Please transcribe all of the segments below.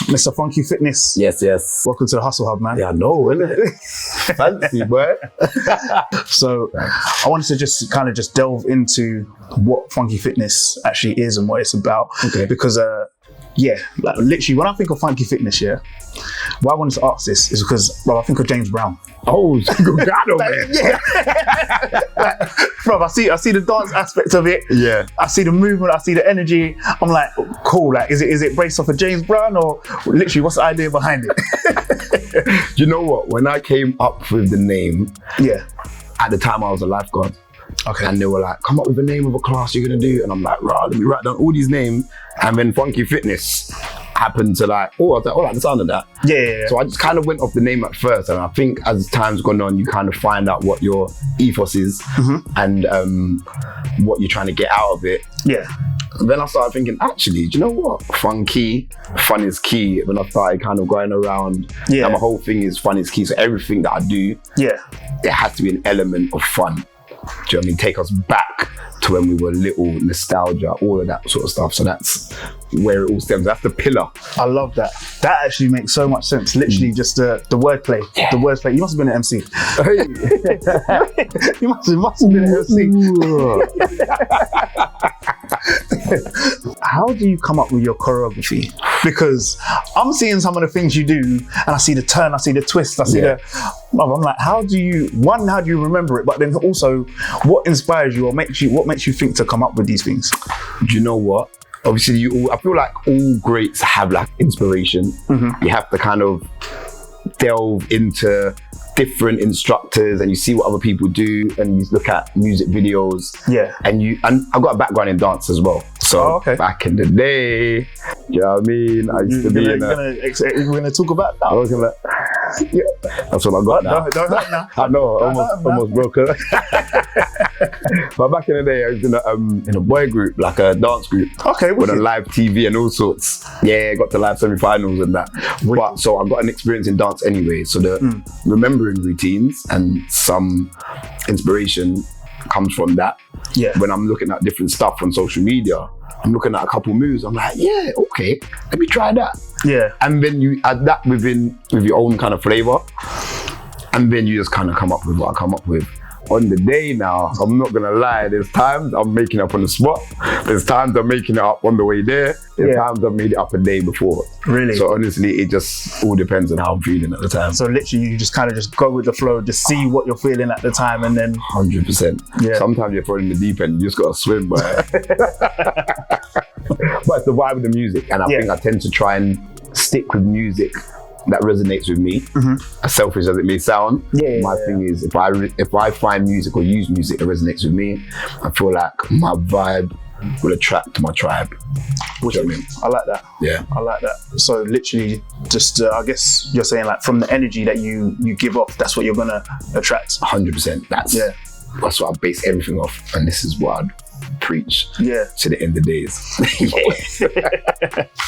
Mr. Funkee Fitness. Yes, yes. Welcome to the Hustle Hub, man. Yeah, I know, innit? Fancy, boy. So I wanted to just kind of just delve into what Funkee Fitness actually is and what it's about. Okay. Because yeah, like literally when I think of Funkee Fitness, yeah, why I wanted to ask this is because, well, I think of James Brown. Oh, Gado, man. Yeah. Like, bro, I see the dance aspect of it. Yeah. I see the movement, I see the energy. I'm like, cool, like is it based off of James Brown or literally what's the idea behind it? You know what? When I came up with the name, Yeah. at the time I was a lifeguard. Okay. And they were like, come up with the name of a class you're gonna do. And I'm like, right, let me write down all these names. And then Funkee Fitness happened to like, oh, I was like, oh, I like the sound of that. Yeah. So I just kind of went off the name at first. And I think as time's gone on, you kind of find out what your ethos is and what you're trying to get out of it. Yeah. And then I started thinking, actually, do you know what? Funkee, fun is key. When I started kind of going around, and my whole thing is fun is key. So everything that I do, it has to be an element of fun. Do you know what I mean? Take us back to when we were little, nostalgia, all of that sort of stuff. So that's where it all stems. That's the pillar. I love that. That actually makes so much sense. Literally just the wordplay. Yeah. The wordplay. You must have been an MC. You must have been an MC. How do you come up with your choreography? Because I'm seeing some of the things you do and I see the turn, I see the twist, I see I'm like, how do you remember it? But then also, what inspires you or what makes you think to come up with these things? Do you know what? Obviously, I feel like all greats have like inspiration. You have to kind of delve into different instructors and you see what other people do and you look at music videos. Yeah. And I've got a background in dance as well. So back in the day, you know what I mean? I used to be we're gonna talk about that. Yeah, that's what I got now. Don't now. I know, almost broke it. But back in the day, I was in a boy group, like a dance group. Okay, with a live TV and all sorts. Yeah, got to live semi-finals and that. But so I got an experience in dance anyway. So the remembering routines and some inspiration comes from that. Yeah. When I'm looking at different stuff on social media, I'm looking at a couple moves. I'm like, yeah, okay, let me try that. Yeah. And then you add that with your own kind of flavor, and then you just kind of come up with what I come up with. On the day now, I'm not gonna lie, there's times I'm making it up on the spot, there's times I'm making it up on the way there, there's times I've made it up a day before. Really? So honestly, it just all depends on how I'm feeling at the time. So literally you just kind of just go with the flow, just see what you're feeling at the time and then... 100%. Yeah. Sometimes you're thrown in the deep end, you just gotta swim, but it's the vibe of the music, and I think I tend to try and stick with music that resonates with me, as selfish as it may sound. My thing is, if I find music or use music that resonates with me, I feel like my vibe will attract my tribe. Which I mean, I like that. Yeah, I like that. So literally, just I guess you're saying like from the energy that you give off, that's what you're gonna attract. 100%. That's what I base everything off, and this is what I'd preach to the end of days.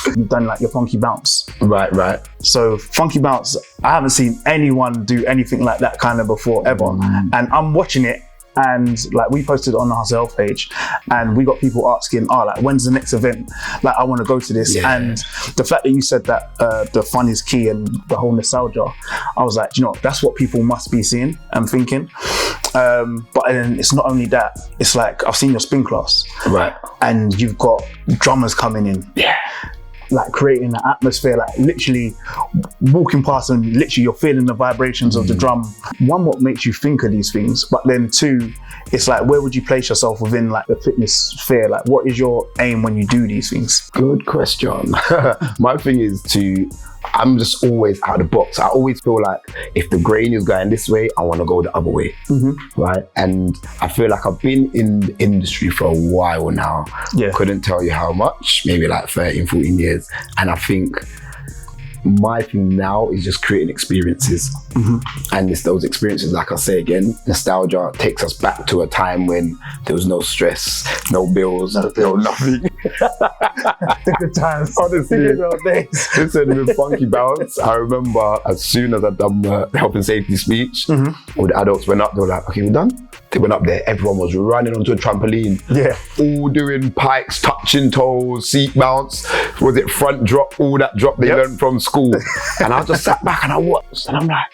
You've done like your Funkee Bounce. Right. So Funkee Bounce, I haven't seen anyone do anything like that kind of before ever. And I'm watching it and like we posted it on our Hustle page and we got people asking, like when's the next event? Like I want to go to this. And the fact that you said that the fun is key and the whole nostalgia, I was like, you know, that's what people must be seeing and thinking. But then it's not only that, it's like I've seen your spin class. Right. And you've got drummers coming in. Yeah. Like creating an atmosphere, like literally walking past and literally you're feeling the vibrations of the drum. One, what makes you think of these things, but then two, it's like where would you place yourself within like the fitness sphere? Like what is your aim when you do these things? Good question. My thing is I'm just always out of the box. I always feel like if the grain is going this way, I want to go the other way, right? And I feel like I've been in the industry for a while now. Yeah. Couldn't tell you how much, maybe like 13, 14 years. And I think my thing now is just creating experiences. And it's those experiences, like I say again, nostalgia takes us back to a time when there was no stress, no bills, no nothing. The good times. Honestly, The good old days. listen, with Funkee Bounce, I remember as soon as I'd done the health and safety speech, all the adults went up, they were like, okay, we're done. They went up there, everyone was running onto a trampoline. Yeah. All doing pikes, touching toes, seat bounce, was it front drop, all that drop they learned from school. And I just sat back and I watched and I'm like,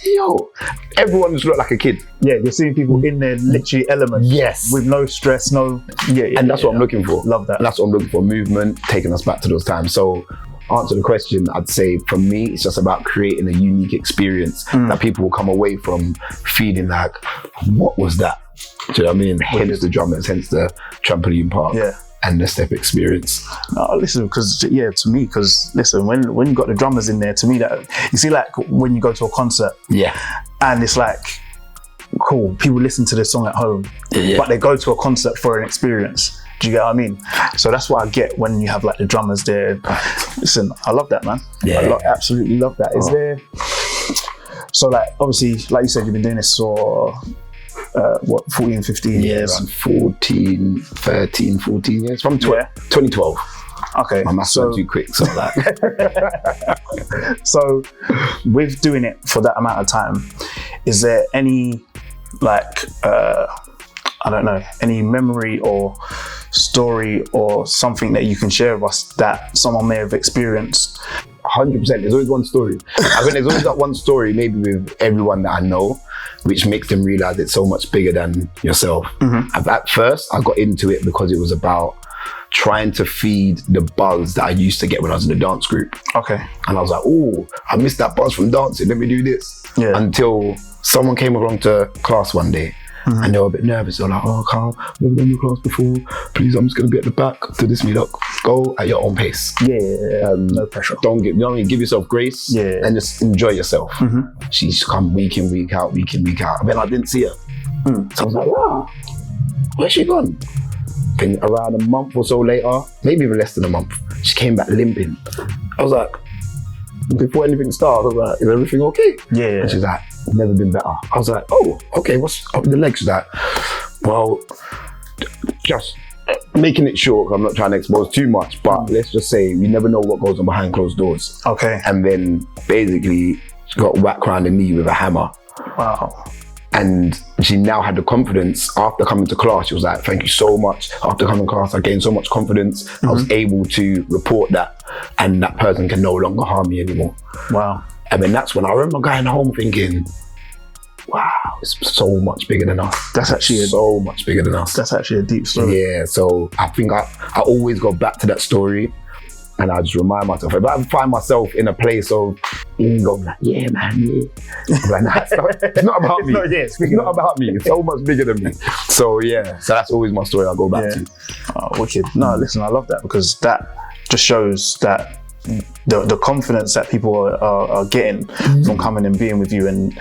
yo, everyone just looked like a kid. Yeah, you're seeing people in their literally element. Yes. With no stress, no... And that's what I'm looking for. Love that. And that's what I'm looking for, movement, taking us back to those times. So, answer the question, I'd say for me, it's just about creating a unique experience that people will come away from feeling like, what was that? Do you know what I mean? Hence the drummers, hence the trampoline park. Yeah. And the step experience. No, listen, because listen, when you got the drummers in there, to me, that you see, like when you go to a concert, and it's like, cool, people listen to this song at home, but they go to a concert for an experience. Do you get what I mean? So that's what I get when you have like the drummers there. Listen, I love that, man. Yeah, I absolutely love that. Is there? So like, obviously, like you said, you've been doing this for. 14, 15 years? Around 14 years. From 2012. Okay. My maths went too quick, so like. So, with doing it for that amount of time, is there any, like, I don't know, any memory or story or something that you can share with us that someone may have experienced? 100%. There's always one story. I think there's always that one story, maybe with everyone that I know, which makes them realize it's so much bigger than yourself. At first, I got into it because it was about trying to feed the buzz that I used to get when I was in the dance group. Okay. And I was like, oh, I missed that buzz from dancing. Let me do this. Yeah. Until someone came along to class one day. And they were a bit nervous. They were like, oh, Carl, never done your class before. Please, I'm just going to be at the back to this meet up. Go at your own pace. No pressure. Don't give, give yourself grace and just enjoy yourself. She used to come week in, week out. And then I didn't see her. So I was like, wow, where's she gone? Then around a month or so later, maybe even less than a month, she came back limping. I was like, before anything started, I was like, is everything okay? And she's like, never been better. I was like, oh, okay, what's up with the legs? She's like, well, just making it short, I'm not trying to expose too much, but let's just say you never know what goes on behind closed doors. Okay. And then basically she got whacked around the knee with a hammer. Wow. And she now had the confidence after coming to class. She was like, thank you so much. After coming to class, I gained so much confidence. I was able to report that, and that person can no longer harm me anymore. Wow. And then that's when I remember going home thinking, wow, it's so much bigger than us. That's actually so much bigger than us. That's actually a deep story. Yeah, so I think I always go back to that story and I just remind myself. If I find myself in a place of ego, like, yeah, man, yeah. I'm like, nah, it's not about me. It's not about me. It's so much bigger than me. So yeah, so that's always my story I go back to. Oh, wicked. No, listen, I love that because that just shows that the confidence that people are getting from coming and being with you, and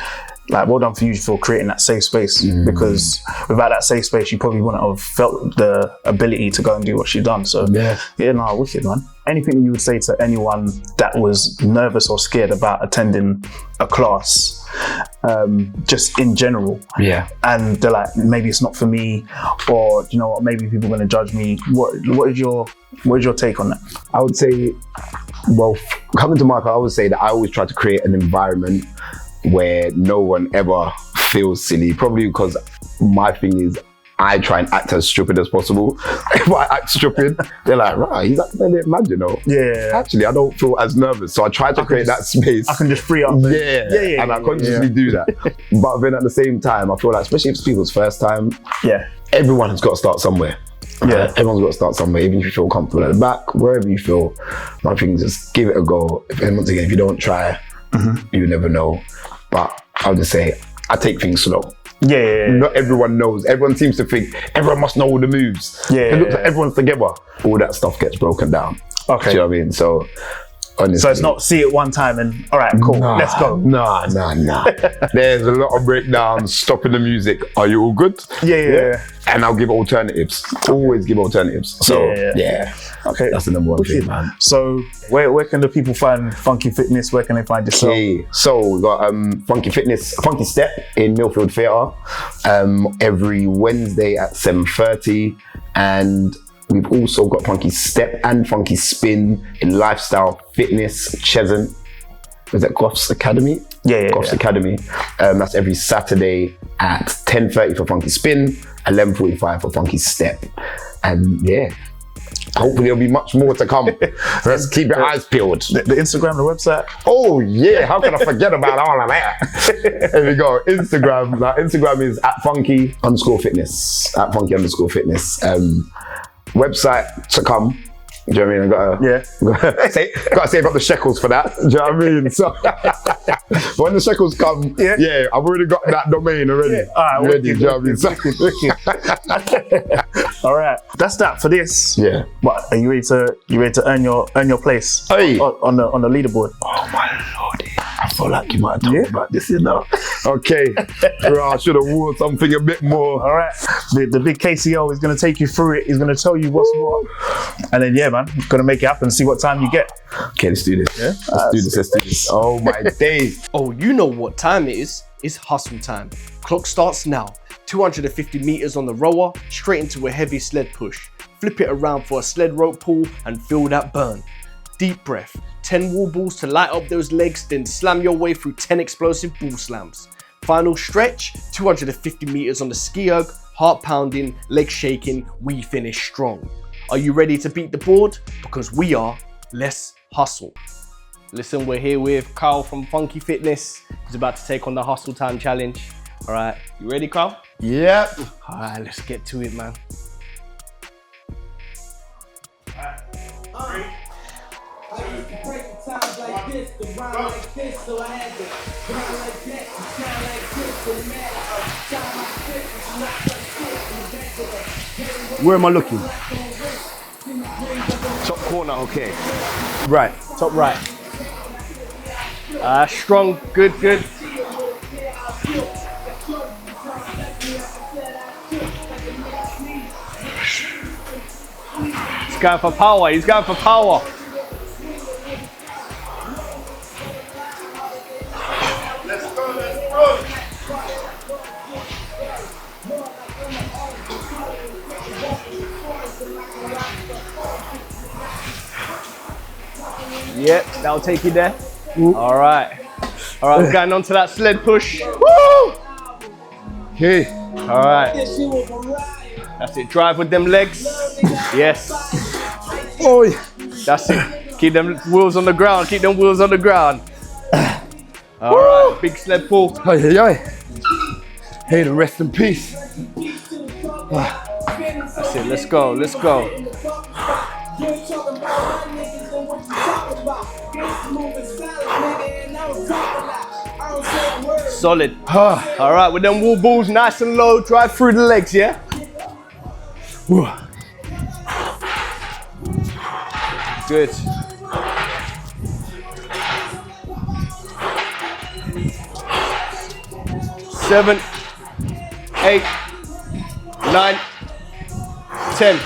like, well done for you for creating that safe space, because without that safe space you probably wouldn't have felt the ability to go and do what you've done. So no, wicked, man. Anything you would say to anyone that was nervous or scared about attending a class, just in general, and they're like, maybe it's not for me, or you know what, maybe people are going to judge me. What is your take on that? I would say, well, coming to Mark, I always say that I always try to create an environment where no one ever feels silly, probably because my thing is I try and act as stupid as possible. If I act stupid, they're like, right, he's acting a bit mad, you know? Actually, I don't feel as nervous. So I try to create that space. I can just free up. And I consciously do that. But then at the same time, I feel like, especially if it's people's first time, everyone has got to start somewhere. Everyone's got to start somewhere, even if you feel comfortable at the back, wherever you feel. My thing is just give it a go. And once again, if you don't try, you never know. But I'll just say, I take things slow. Not everyone knows. Everyone seems to think everyone must know all the moves. It looks like everyone's together. All that stuff gets broken down. Okay. Do you know what I mean? So honestly, so it's not see it one time and all right, cool, let's go. Nah. There's a lot of breakdowns, stopping the music. Are you all good? And I'll give alternatives. Always give alternatives. So okay, that's the number one thing, man. So where can the people find Funkee Fitness? Where can they find yourself? Okay, so we've got Funkee Fitness, Funkee Step in Millfield Theatre every Wednesday at 7:30, and We've also got Funkee Step and Funkee Spin in Lifestyle Fitness, Cheshunt. Is that Goff's Academy? Yeah. Goff's Academy. That's every Saturday at 10:30 for Funkee Spin, 11:45 for Funkee Step. And yeah, hopefully there'll be much more to come. Let's keep your eyes peeled. The Instagram, the website. Oh yeah, how can I forget about all of that? There we go. Instagram. Now, Instagram is at Funkee_Fitness. At Funkee_Fitness. Website to come. Do you know what I mean? Gotta save up the shekels for that. Do you know what I mean? So when the shekels come, yeah, I've already got that domain already. Yeah. All right, ready. Do you know what I mean? All right, that's that for this. Yeah. But are you ready to earn your place on the leaderboard? Oh my lordy. I feel like you might have told me about this, you know. Okay. I should have worn something a bit more. All right. The big KCO is going to take you through it. He's going to tell you what's what. And then, yeah, man, going to make it happen and see what time you get. Okay, let's do this. Yeah? Let's do this. Oh my days. Oh, you know what time it is. It's hustle time. Clock starts now. 250 meters on the rower, straight into a heavy sled push. Flip it around for a sled rope pull and feel that burn. Deep breath. 10 wall balls to light up those legs, then slam your way through 10 explosive ball slams. Final stretch, 250 meters on the ski erg, heart pounding, legs shaking, we finish strong. Are you ready to beat the board? Because we are. Let's hustle. Listen, we're here with Carl from Funkee Fitness. He's about to take on the Hustle Time Challenge. All right, you ready, Carl? Yep. All right, let's get to it, man. Where am I looking? Top corner, okay. Right. Top right. Strong, good. He's going for power, Let's go. Yep, that'll take you there. All right, we're going on to that sled push. Woo! Okay. All right. That's it, drive with them legs. Yes. Oh, That's it. Keep them wheels on the ground, All right, big sled pull. Hey, the rest in peace. That's it, let's go. Solid. All right, with them wall balls nice and low, drive through the legs, yeah? Good. Seven, 8, 9, 10.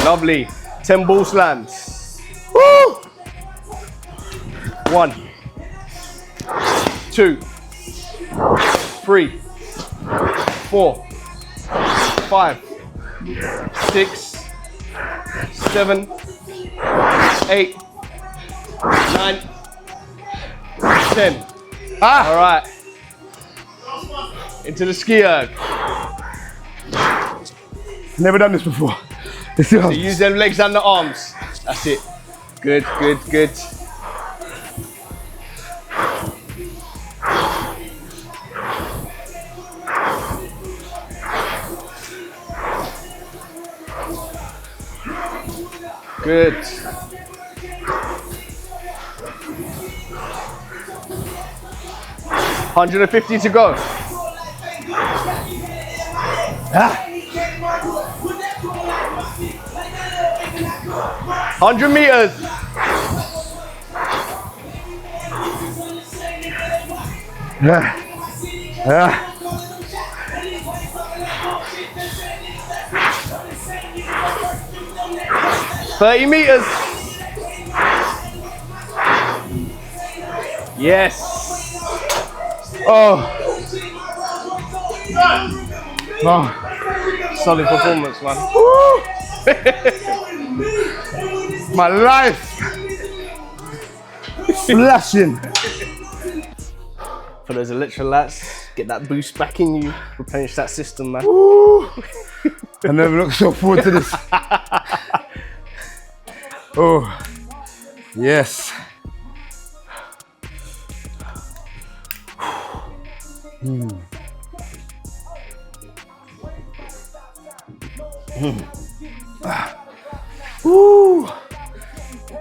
Lovely. 10 ball slams. Woo! 1, 2, 3, 4, 5, 6, 7, 8, 9, 10. All right. Into the ski erg. Never done this before. Let's see how. So use them legs and the arms. That's it. Good. Good. $150 to go. 100 meters. Yeah. 30 meters. Yes. Oh. Solid performance, man. My life. Flashing. For those electrolytes, get that boost back in you, replenish that system, man. Ooh. I never looked so forward to this. Oh, yes. Woo.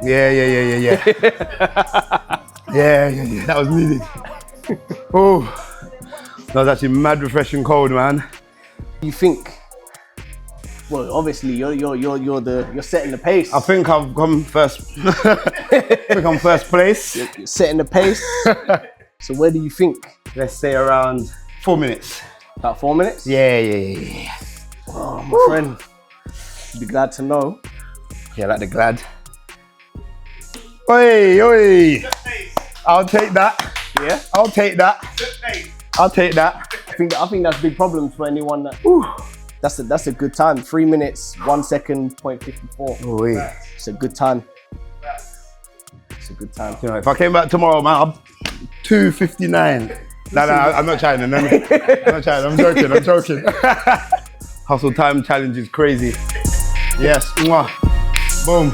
Yeah. Yeah. That was needed. Oh, that was actually mad refreshing cold, man. You think? Well, obviously you're setting the pace. I think I've come first. I think I'm first place. You're setting the pace. So where do you think? Let's say around 4 minutes. About 4 minutes? Yeah. Oh, my friend. You'd be glad to know. Yeah, like the glad. Oi. I'll take that. Yeah? I'll take that. I'll take that. I think that's a big problem for anyone that. That's a good time. 3 minutes, 1 second, 0.54. Oi. It's a good time. It's a good time. You know, if I came back tomorrow, man, I'm 2:59. No, I'm not trying. I'm not trying. I'm joking. Hustle time challenge is crazy. Yes. Mwah. Boom.